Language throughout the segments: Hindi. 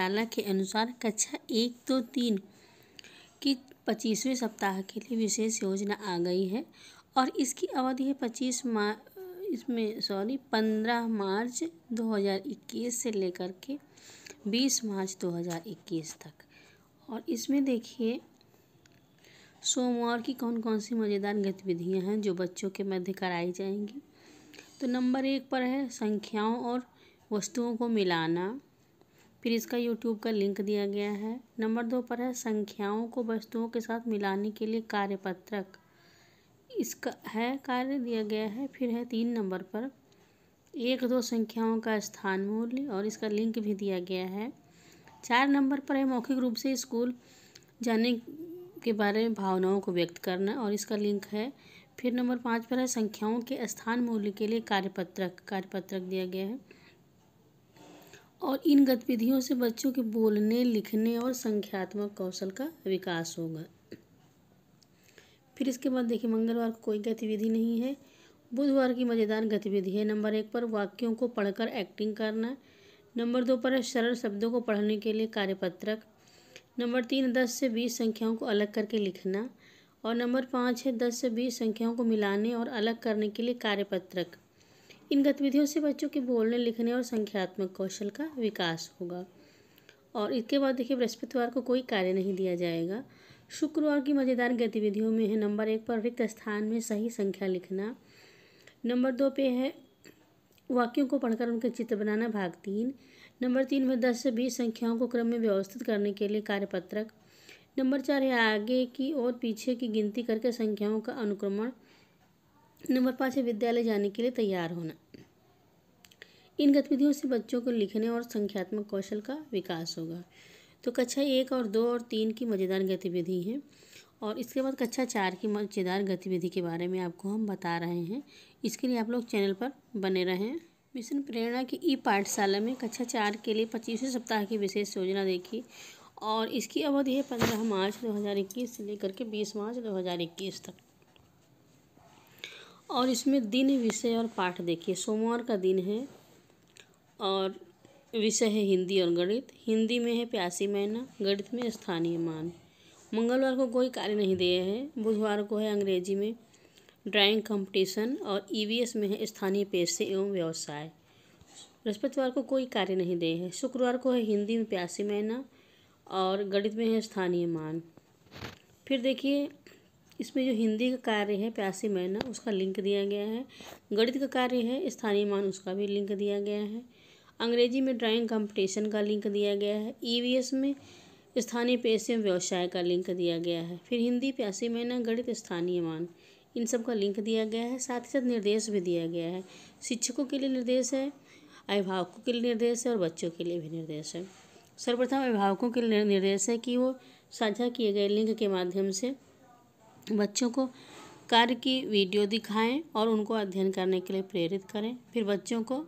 पाठशाला के अनुसार कक्षा 1, 2, 3 की 25वें सप्ताह के लिए विशेष योजना आ गई है और इसकी अवधि है 15 मार्च 2021 से लेकर के 20 मार्च 2021 तक। और इसमें देखिए सोमवार की कौन कौन सी मज़ेदार गतिविधियां हैं जो बच्चों के मध्य कराई जाएंगी। तो नंबर 1 पर है संख्याओं और वस्तुओं को मिलाना, फिर इसका यूट्यूब का लिंक दिया गया है। नंबर 2 पर है संख्याओं को वस्तुओं के साथ मिलाने के लिए कार्यपत्रक, इसका है कार्य दिया गया है। फिर है 3 नंबर पर 1, 2 संख्याओं का स्थान मूल्य और इसका लिंक भी दिया गया है। 4 नंबर पर है मौखिक रूप से स्कूल जाने के बारे में भावनाओं को व्यक्त करना और इसका लिंक है। फिर नंबर 5 पर है संख्याओं के स्थान मूल्य के लिए कार्यपत्रक दिया गया है और इन गतिविधियों से बच्चों के बोलने, लिखने और संख्यात्मक कौशल का विकास होगा। फिर इसके बाद देखिए मंगलवार को कोई गतिविधि नहीं है। बुधवार की मज़ेदार गतिविधि है। नंबर 1 पर वाक्यों को पढ़कर एक्टिंग करना। नंबर 2 पर है सरल शब्दों को पढ़ने के लिए कार्यपत्रक। नंबर 3 10 से 20 संख्याओं को अलग करके लिखना और नंबर 5 है 10 से 20 संख्याओं को मिलाने और अलग करने के लिए कार्यपत्रक। इन गतिविधियों से बच्चों के बोलने, लिखने और संख्यात्मक कौशल का विकास होगा। और इसके बाद देखिए बृहस्पतिवार को कोई कार्य नहीं दिया जाएगा। शुक्रवार की मज़ेदार गतिविधियों में है नंबर 1 पर रिक्त स्थान में सही संख्या लिखना। नंबर 2 पे है वाक्यों को पढ़कर उनके चित्र बनाना, भाग 3। नंबर 3 में 10 से 20 संख्याओं को क्रम में व्यवस्थित करने के लिए कार्यपत्रक। नंबर 4 है आगे की और पीछे की गिनती करके संख्याओं का अनुक्रमण। नंबर 5 है विद्यालय जाने के लिए तैयार होना। इन गतिविधियों से बच्चों को लिखने और संख्यात्मक कौशल का विकास होगा। तो कक्षा 1 और 2 और 3 की मज़ेदार गतिविधि है और इसके बाद कक्षा 4 की मज़ेदार गतिविधि के बारे में आपको हम बता रहे हैं। इसके लिए आप लोग चैनल पर बने रहें। मिशन प्रेरणा की ई पाठशाला में कक्षा 4 के लिए 25वें सप्ताह की विशेष योजना देखी और इसकी अवधि है 15 मार्च 2021 से लेकर के 20 मार्च 2021 तक। और इसमें दिन, विषय और पाठ देखिए। सोमवार का दिन है और विषय है हिंदी और गणित। हिंदी में है प्यासी मैना, गणित में स्थानीय मान। मंगलवार को कोई कार्य नहीं दिए हैं। बुधवार को है अंग्रेजी में ड्राइंग कंपटीशन और ईवीएस में है स्थानीय पेशे एवं व्यवसाय। बृहस्पतिवार को कोई कार्य नहीं दिए हैं। शुक्रवार को है हिंदी में प्यासी मैना और गणित में है स्थानीय मान। फिर देखिए इसमें जो हिंदी का कार्य है प्यासी मैना उसका लिंक दिया गया है। गणित का कार्य है स्थानीय मान, उसका भी लिंक दिया गया है। अंग्रेजी में ड्राइंग कंपटीशन का लिंक दिया गया है। ईवीएस में स्थानीय पेशे एवं व्यवसाय का लिंक दिया गया है। फिर हिंदी प्यासी मैना, गणित स्थानीय मान, इन सब का लिंक दिया गया है। साथ ही साथ निर्देश भी दिया गया है। शिक्षकों के लिए निर्देश है, अभिभावकों के लिए निर्देश है और बच्चों के लिए भी निर्देश है। सर्वप्रथम अभिभावकों के लिए निर्देश है कि वो साझा किए गए लिंक के माध्यम से बच्चों को कार्य की वीडियो दिखाएं और उनको अध्ययन करने के लिए प्रेरित करें। फिर बच्चों को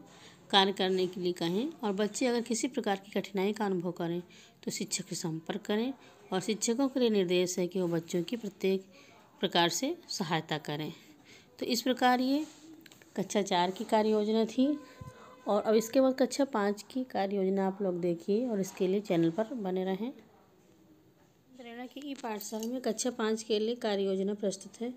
कार्य करने के लिए कहें और बच्चे अगर किसी प्रकार की कठिनाई का अनुभव करें तो शिक्षक से संपर्क करें। और शिक्षकों के लिए निर्देश है कि वो बच्चों की प्रत्येक प्रकार से सहायता करें। तो इस प्रकार ये कक्षा 4 की कार्य योजना थी और अब इसके बाद कक्षा 5 की कार्य योजना आप लोग देखिए और इसके लिए चैनल पर बने रहें। प्रेरणा की ई पाठशाला में कक्षा 5 के लिए कार्य योजना प्रस्तुत है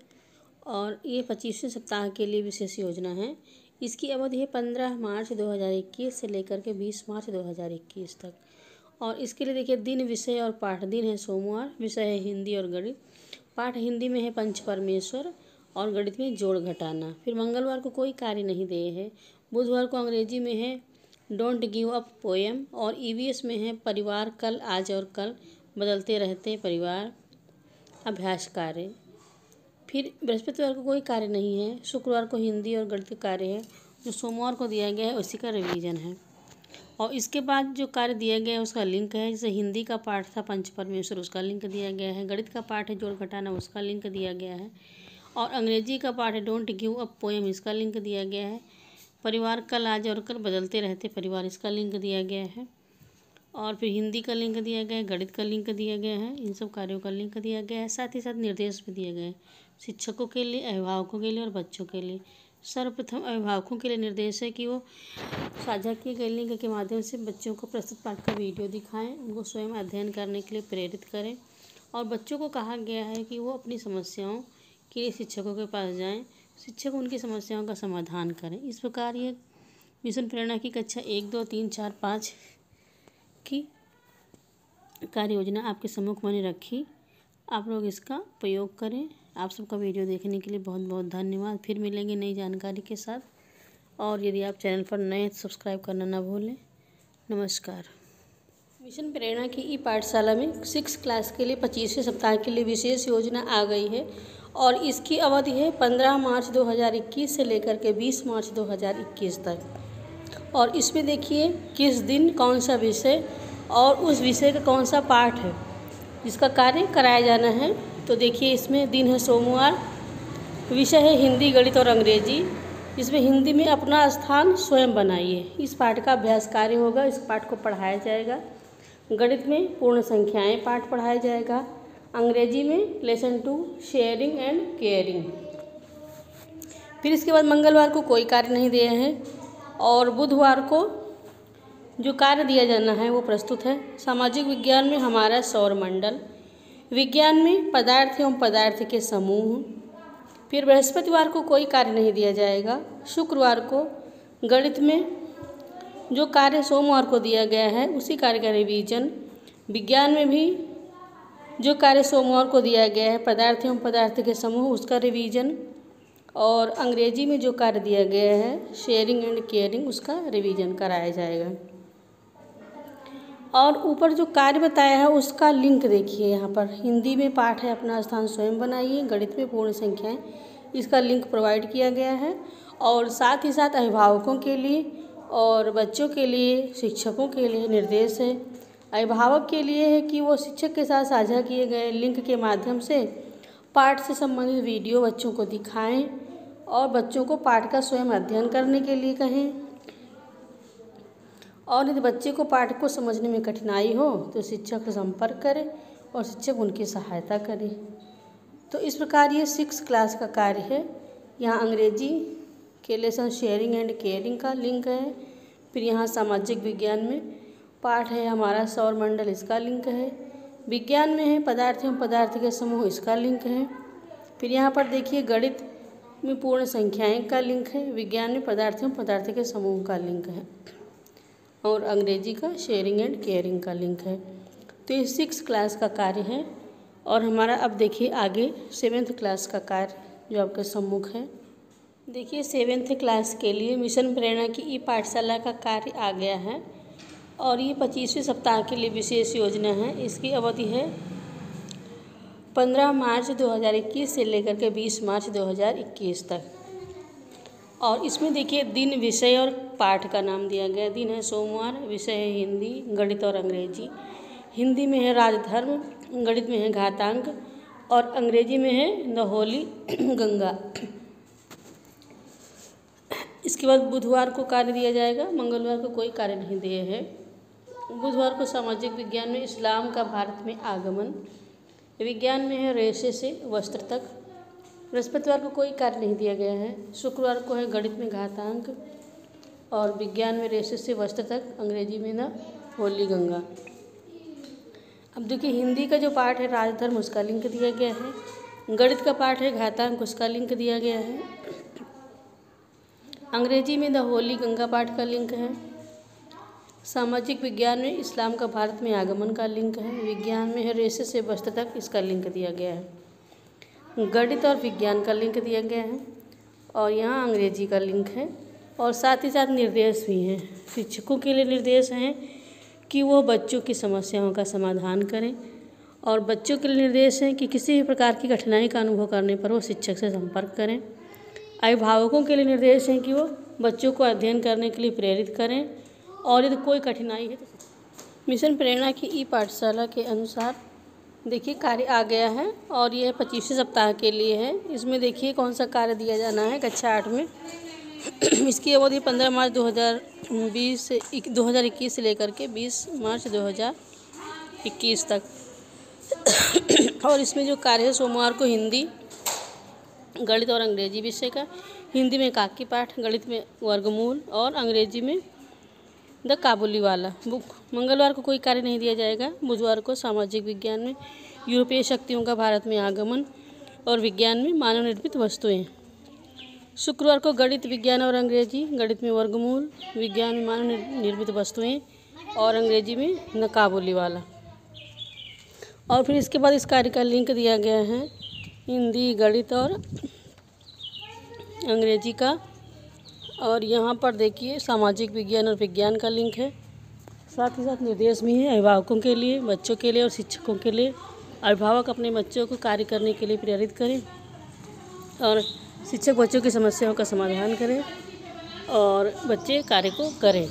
और ये 25वें सप्ताह के लिए विशेष योजना है। इसकी अवधि है 15 मार्च 2021 से लेकर के 20 मार्च 2021 तक। और इसके लिए देखिए दिन, विषय और पाठ। दिन है सोमवार, विषय है हिंदी और गणित। पाठ हिंदी में है पंच परमेश्वर और गणित में जोड़ घटाना। फिर मंगलवार को कोई कार्य नहीं दिए हैं। बुधवार को अंग्रेजी में है डोंट गिव अप पोएम और ईवीएस में है परिवार, कल, आज और कल, बदलते रहते परिवार, अभ्यास कार्य। फिर बृहस्पतिवार को कोई कार्य नहीं है। शुक्रवार को हिंदी और गणित का कार्य है। जो सोमवार को दिया गया है उसी का रिवीजन है। और इसके बाद जो कार्य दिया गया है उसका लिंक है। जैसे हिंदी का पाठ था पंच परमेश्वर, उसका लिंक दिया गया है। गणित का पाठ है जोड़ घटाना, उसका लिंक दिया गया है। और अंग्रेजी का पाठ है डोंट गिव अप पोएम, इसका लिंक दिया गया है। परिवार, कल, आज और कल, बदलते रहते परिवार, इसका लिंक दिया गया है। और फिर हिंदी का लिंक दिया गया है, गणित का लिंक दिया गया है, इन सब कार्यों का लिंक दिया गया है। साथ ही साथ निर्देश भी दिए गए हैं शिक्षकों के लिए, अभिभावकों के लिए और बच्चों के लिए। सर्वप्रथम अभिभावकों के लिए निर्देश है कि वो साझा किए गए लिंक के माध्यम से बच्चों को प्रस्तुत पाठ का वीडियो दिखाएं, उनको स्वयं अध्ययन करने के लिए प्रेरित करें और बच्चों को कहा गया है कि वो अपनी समस्याओं के लिए शिक्षकों के पास जाएं, शिक्षक उनकी समस्याओं का समाधान करें। इस प्रकार ये मिशन प्रेरणा की कक्षा 1, 2, 3, 4, 5 की कार्य योजना आपके सम्मुख मैंने रखी। आप लोग इसका प्रयोग करें। आप सबका वीडियो देखने के लिए बहुत बहुत धन्यवाद। फिर मिलेंगे नई जानकारी के साथ, और यदि आप चैनल पर नए हैं तो सब्सक्राइब करना ना भूलें। नमस्कार। मिशन प्रेरणा की ई पाठशाला में 6 क्लास के लिए 25वें सप्ताह के लिए विशेष योजना आ गई है और इसकी अवधि है 15 मार्च 2021 से लेकर के 20 मार्च 2021 तक। और इसमें देखिए किस दिन कौन सा विषय और उस विषय का कौन सा पाठ है जिसका कार्य कराया जाना है। तो देखिए इसमें दिन है सोमवार, विषय है हिंदी, गणित और अंग्रेजी। इसमें हिंदी में अपना स्थान स्वयं बनाइए, इस पाठ का अभ्यास कार्य होगा। इस पाठ को पढ़ाया जाएगा। गणित में पूर्ण संख्याएं पाठ पढ़ाया जाएगा। अंग्रेजी में लेसन 2 शेयरिंग एंड केयरिंग। फिर इसके बाद मंगलवार को कोई कार्य नहीं दिए हैं और बुधवार को जो कार्य दिया जाना है वो प्रस्तुत है। सामाजिक विज्ञान में हमारा सौरमंडल, विज्ञान में पदार्थ एवं पदार्थ के समूह। फिर बृहस्पतिवार को कोई कार्य नहीं दिया जाएगा। शुक्रवार को गणित में जो कार्य सोमवार को दिया गया है उसी कार्य का रिवीजन। विज्ञान में भी जो कार्य सोमवार को दिया गया है पदार्थ एवं पदार्थ के समूह, उसका रिवीजन। और अंग्रेजी में जो कार्य दिया गया है शेयरिंग एंड केयरिंग, उसका रिवीजन कराया जाएगा। और ऊपर जो कार्य बताया है उसका लिंक देखिए यहाँ पर। हिंदी में पाठ है अपना स्थान स्वयं बनाइए, गणित में पूर्ण संख्याएं, इसका लिंक प्रोवाइड किया गया है। और साथ ही साथ अभिभावकों के लिए और बच्चों के लिए, शिक्षकों के लिए निर्देश है। अभिभावक के लिए है कि वो शिक्षक के साथ साझा किए गए लिंक के माध्यम से पाठ से संबंधित वीडियो बच्चों को दिखाएं और बच्चों को पाठ का स्वयं अध्ययन करने के लिए कहें। और यदि बच्चे को पाठ को समझने में कठिनाई हो तो शिक्षक से संपर्क करें और शिक्षक उनकी सहायता करें। तो इस प्रकार ये 6 क्लास का कार्य है। यहाँ अंग्रेजी के लेसन शेयरिंग एंड केयरिंग का लिंक है। फिर यहाँ सामाजिक विज्ञान में पाठ है हमारा सौरमंडल, इसका लिंक है। विज्ञान में है पदार्थ एवं पदार्थ के समूह, इसका लिंक है। फिर यहाँ पर देखिए गणित में पूर्ण संख्याएं का लिंक है। विज्ञान में पदार्थ एवं पदार्थ के समूह का लिंक है और अंग्रेजी का शेयरिंग एंड केयरिंग का लिंक है। तो ये 6 क्लास का कार्य है। और हमारा अब देखिए आगे 7th क्लास का कार्य जो आपके सम्मुख है। देखिए 7th क्लास के लिए मिशन प्रेरणा की ई पाठशाला का कार्य आ गया है और ये 25वें सप्ताह के लिए विशेष योजना है। इसकी अवधि है 15 मार्च 2021 से लेकर के 20 मार्च 2021 तक। और इसमें देखिए दिन, विषय और पाठ का नाम दिया गया। दिन है सोमवार, विषय है हिंदी, गणित और अंग्रेजी। हिंदी में है राजधर्म, गणित में है घातांक और अंग्रेजी में है द होली गंगा। इसके बाद बुधवार को कार्य दिया जाएगा। मंगलवार को कोई कार्य नहीं दिए हैं। बुधवार को सामाजिक विज्ञान में इस्लाम का भारत में आगमन। विज्ञान में है रेशे से वस्त्र तक। बृहस्पतिवार को कोई कार्य नहीं दिया गया है। शुक्रवार को है गणित में घातांक और विज्ञान में रेशे से वस्त्र तक, अंग्रेजी में ना होली गंगा। अब देखिए हिंदी का जो पाठ है राजधर्म, उसका लिंक दिया गया है। गणित का पाठ है घातांक, उसका लिंक दिया गया है। अंग्रेजी में द होली गंगा पाठ का लिंक है। सामाजिक विज्ञान में इस्लाम का भारत में आगमन का लिंक है। विज्ञान में है रेशे से वस्त्र तक, इसका लिंक दिया गया है। गणित और विज्ञान का लिंक दिया गया है और यहाँ अंग्रेजी का लिंक है। और साथ ही साथ निर्देश भी हैं। शिक्षकों के लिए निर्देश हैं कि वो बच्चों की समस्याओं का समाधान करें और बच्चों के लिए निर्देश हैं कि किसी भी प्रकार की कठिनाई का अनुभव करने पर वो शिक्षक से संपर्क करें। अभिभावकों के लिए निर्देश हैं कि वो बच्चों को अध्ययन करने के लिए प्रेरित करें और यदि कोई कठिनाई है तो मिशन प्रेरणा की ई पाठशाला के अनुसार देखिए कार्य आ गया है और ये 25वें सप्ताह के लिए है। इसमें देखिए कौन सा कार्य दिया जाना है कक्षा 8 में। इसकी अवधि 15 मार्च 2021 से लेकर के 20 मार्च 2021 तक। और इसमें जो कार्य है सोमवार को हिंदी, गणित और अंग्रेजी विषय का, हिंदी में काकी पाठ, गणित में वर्गमूल और अंग्रेजी में द काबुलीवाला बुक। मंगलवार को कोई कार्य नहीं दिया जाएगा। बुधवार को सामाजिक विज्ञान में यूरोपीय शक्तियों का भारत में आगमन और विज्ञान में मानव निर्मित वस्तुएं। शुक्रवार को गणित, विज्ञान और अंग्रेजी, गणित में वर्गमूल, विज्ञान में मानव निर्मित वस्तुएं और अंग्रेजी में द काबुलीवाला। और फिर इसके बाद इस कार्य का लिंक दिया गया है हिंदी, गणित और अंग्रेजी का। और यहाँ पर देखिए सामाजिक विज्ञान और विज्ञान का लिंक है। साथ ही साथ निर्देश भी है अभिभावकों के लिए, बच्चों के लिए और शिक्षकों के लिए। अभिभावक अपने बच्चों को कार्य करने के लिए प्रेरित करें और शिक्षक बच्चों की समस्याओं का समाधान करें और बच्चे कार्य को करें।